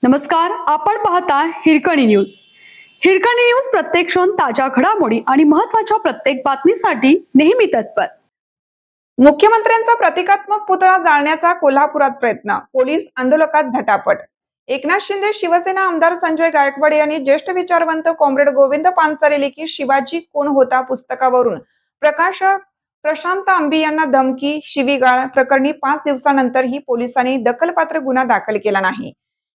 नमस्कार, आपण पाहता हिरकणी न्यूज. हिरकणी न्यूज प्रत्येक क्षण ताज्या घडामोडी आणि महत्त्वाच्या प्रत्येक बातमीसाठी नेहमी तत्पर. मुख्यमंत्र्यांचा प्रतिकात्मक पुतळा जाळण्याचा कोल्हापुरात प्रयत्न, पोलीस आंदोलकात झटापट. एकनाथ शिंदे शिवसेना आमदार संजय गायकवाड यांनी ज्येष्ठ विचारवंत कॉम्रेड गोविंद पानसरे लिखित शिवाजी कोण होता पुस्तकावरून प्रकाशक प्रशांत आंबी यांना धमकी शिवीगाळ प्रकरणी 5 दिवसानंतरही पोलिसांनी दखलपात्र गुन्हा दाखल केला नाही.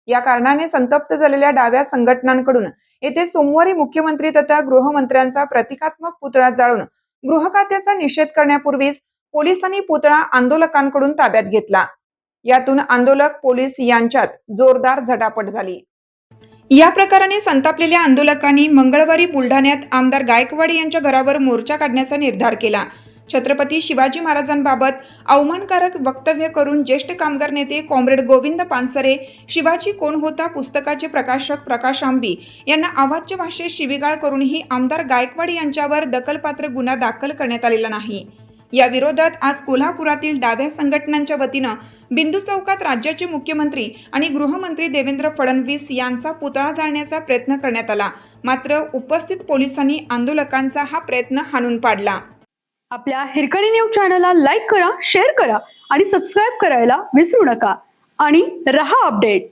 या कारणाने संतप्त झालेल्या डाव्या संघटनांकडून येथे सोमवारी मुख्यमंत्री तथा गृहमंत्र्यांचा प्रतिकात्मक पुतळा जाळून गृह खात्याचा निषेध करण्यापूर्वीच पोलिसांनी पुतळा आंदोलकांकडून ताब्यात घेतला. यातून आंदोलक पोलीस यांच्यात जोरदार झटापट झाली. या प्रकाराने संतापलेल्या आंदोलकांनी मंगळवारी बुलढाण्यात आमदार गायकवाड यांच्या घरावर मोर्चा काढण्याचा निर्धार केला. छत्रपती शिवाजी महाराजांबाबत अवमानकारक वक्तव्य करून ज्येष्ठ कामगार नेते कॉम्रेड गोविंद पानसरे, शिवाजी कोण होता पुस्तकाचे प्रकाशक प्रकाश आंबी यांना अवाच्य भाषेत शिवीगाळ करूनही आमदार गायकवाड यांच्यावर दखलपात्र गुन्हा दाखल करण्यात आलेला नाही. या विरोधात आज कोल्हापुरातील डाव्या संघटनांच्या वतीनं बिंदू चौकात राज्याचे मुख्यमंत्री आणि गृहमंत्री देवेंद्र फडणवीस यांचा पुतळा जाळण्याचा प्रयत्न करण्यात आला. मात्र उपस्थित पोलिसांनी आंदोलकांचा हा प्रयत्न हाणून पाडला. आपल्या हिरकणी न्यूज चॅनलला लाईक करा, शेअर करा आणि सबस्क्राईब करायला विसरू नका आणि रहा अपडेट.